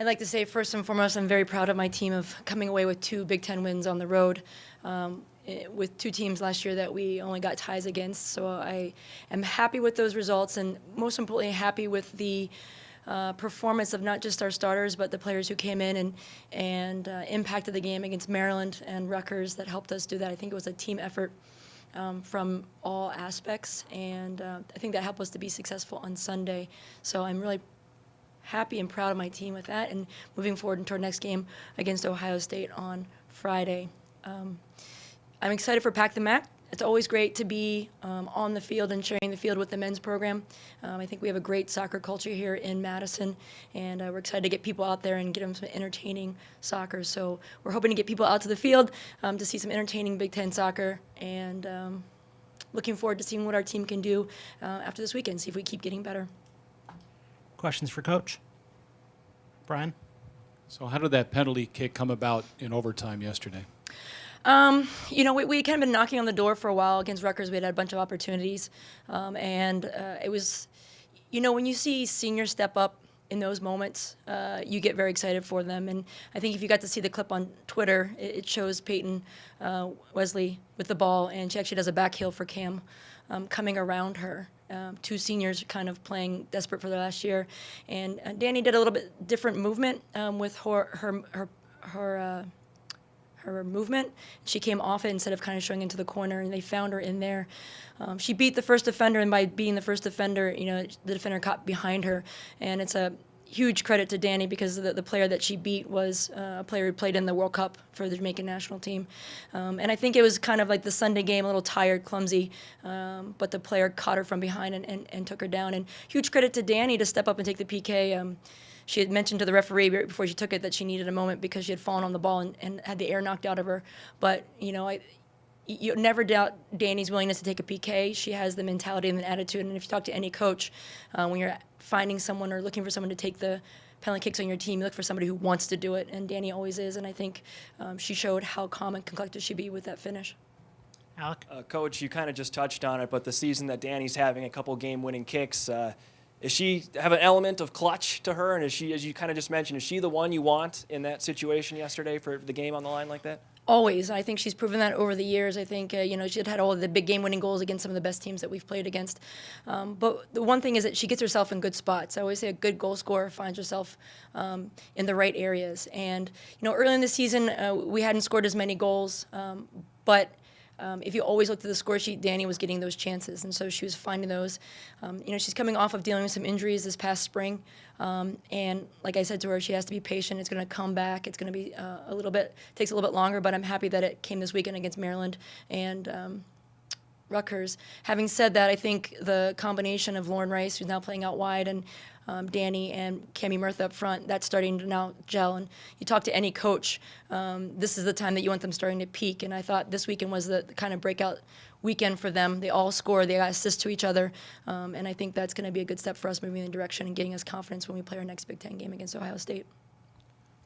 I'd like to say first and foremost, I'm very proud of my team of coming away with 2 Big Ten wins on the road. With 2 teams last year that we only got ties against. So I am happy with those results, and most importantly, happy with the performance of not just our starters, but the players who came in and impacted the game against Maryland and Rutgers that helped us do that. I think it was a team effort from all aspects, and I think that helped us to be successful on Sunday. So I'm really happy and proud of my team with that, and moving forward into our next game against Ohio State on Friday. I'm excited for Pack the Mac. It's always great to be on the field and sharing the field with the men's program. I think we have a great soccer culture here in Madison, and we're excited to get people out there and get them some entertaining soccer. So we're hoping to get people out to the field to see some entertaining Big Ten soccer, and looking forward to seeing what our team can do after this weekend, see if we keep getting better. Questions for Coach? Brian? So how did that penalty kick come about in overtime yesterday? We kind of been knocking on the door for a while against Rutgers. We had a bunch of opportunities, and it was, when you see seniors step up in those moments, you get very excited for them. And I think if you got to see the clip on Twitter, it shows Peyton Wesley with the ball, and she actually does a back heel for Cam coming around her. 2 seniors kind of playing desperate for their last year, and Danny did a little bit different movement with her movement. She came off it instead of kind of showing into the corner, and they found her in there. She beat the first defender, and by beating the first defender, the defender caught behind her. And it's a huge credit to Danny, because the player that she beat was a player who played in the World Cup for the Jamaican national team. And I think it was kind of like the Sunday game, a little tired, clumsy, but the player caught her from behind and took her down. And huge credit to Danny to step up and take the PK. She had mentioned to the referee before she took it that she needed a moment because she had fallen on the ball and had the air knocked out of her. But, you never doubt Danny's willingness to take a PK. She has the mentality and the attitude. And if you talk to any coach, when you're finding someone or looking for someone to take the penalty kicks on your team, you look for somebody who wants to do it. And Danny always is. And I think she showed how calm and collected she'd be with that finish. Alec? Coach, you kind of just touched on it, but the season that Danny's having, a couple game-winning kicks, is she have an element of clutch to her? And is she, as you kind of just mentioned, is she the one you want in that situation yesterday for the game on the line like that? Always. I think she's proven that over the years. I think, she had all of the big game-winning goals against some of the best teams that we've played against. But the one thing is that she gets herself in good spots. I always say a good goal scorer finds herself in the right areas. And, early in the season, we hadn't scored as many goals, but if you always looked at the score sheet, Danny was getting those chances, and so she was finding those. She's coming off of dealing with some injuries this past spring, and like I said to her, she has to be patient. It's going to come back. It's going to be takes a little bit longer, but I'm happy that it came this weekend against Maryland and Rutgers. Having said that, I think the combination of Lauren Rice, who's now playing out wide, and Danny and Cammie Murtha up front, that's starting to now gel. And you talk to any coach, this is the time that you want them starting to peak. And I thought this weekend was the kind of breakout weekend for them. They all scored. They got assists to each other. And I think that's going to be a good step for us moving in the direction and getting us confidence when we play our next Big Ten game against Ohio State.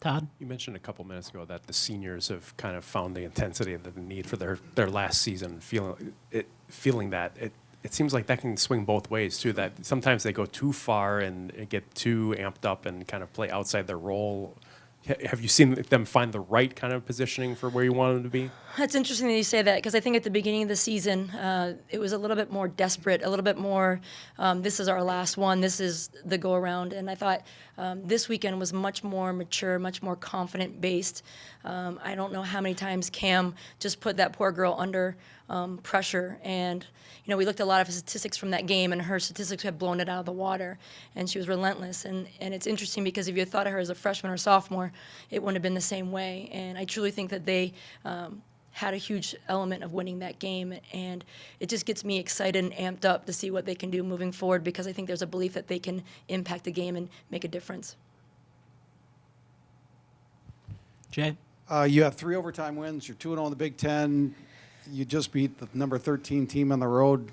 Todd? You mentioned a couple minutes ago that the seniors have kind of found the intensity and the need for their last season, feeling that. It seems like that can swing both ways, too, that sometimes they go too far and get too amped up and kind of play outside their role. Have you seen them find the right kind of positioning for where you want them to be? That's interesting that you say that, because I think at the beginning of the season, it was a little bit more desperate, a little bit more, this is our last one, this is the go-around. And I thought this weekend was much more mature, much more confident-based. I don't know how many times Cam just put that poor girl under pressure. And, we looked at a lot of statistics from that game, and her statistics had blown it out of the water. And she was relentless. And it's interesting because if you had thought of her as a freshman or sophomore, it wouldn't have been the same way. And I truly think that they had a huge element of winning that game, and it just gets me excited and amped up to see what they can do moving forward, because I think there's a belief that they can impact the game and make a difference. Jay? You have 3 overtime wins. You're 2-0 in the Big Ten. You just beat the number 13 team on the road.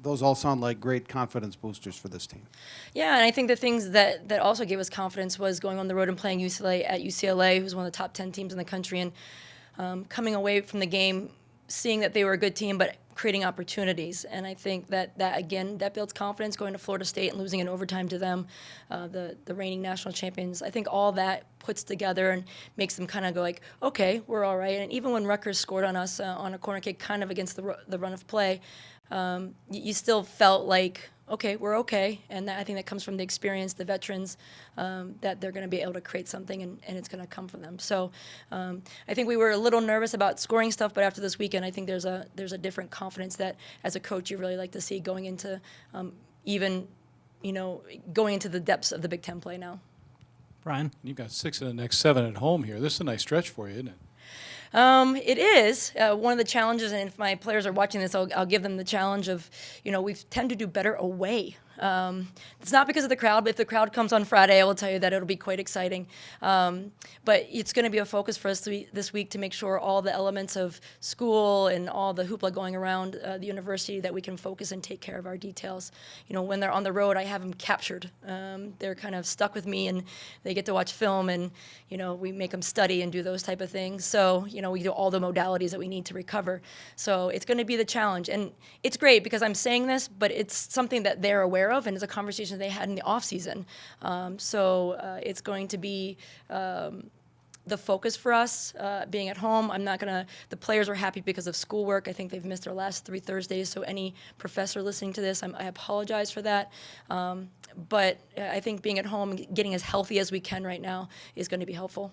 Those all sound like great confidence boosters for this team. Yeah, and I think the things that also gave us confidence was going on the road and playing UCLA, who's one of the top 10 teams in the country, and coming away from the game, seeing that they were a good team, but creating opportunities. And I think that again, that builds confidence going to Florida State and losing in overtime to them, the reigning national champions. I think all that puts together and makes them kind of go like, okay, we're all right. And even when Rutgers scored on us on a corner kick kind of against the run of play, you still felt like, okay, we're okay. And I think that comes from the experience, the veterans, that they're going to be able to create something and it's going to come from them. So I think we were a little nervous about scoring stuff, but after this weekend, I think there's a different confidence that as a coach you really like to see going into even, going into the depths of the Big Ten play now. Brian? You've got 6 of the next 7 at home here. This is a nice stretch for you, isn't it? It is. One of the challenges, and if my players are watching this, I'll give them the challenge of, we tend to do better away. It's not because of the crowd, but if the crowd comes on Friday, I will tell you that it'll be quite exciting. But it's going to be a focus for us this week to make sure all the elements of school and all the hoopla going around the university that we can focus and take care of our details. When they're on the road, I have them captured. They're kind of stuck with me, and they get to watch film, and we make them study and do those type of things. So we do all the modalities that we need to recover. So it's going to be the challenge, and it's great because I'm saying this, but it's something that they're aware of, and it's a conversation they had in the off season. So it's going to be the focus for us being at home. The players are happy because of schoolwork. I think they've missed their last 3 Thursdays. So any professor listening to this, I apologize for that. But I think being at home and getting as healthy as we can right now is going to be helpful.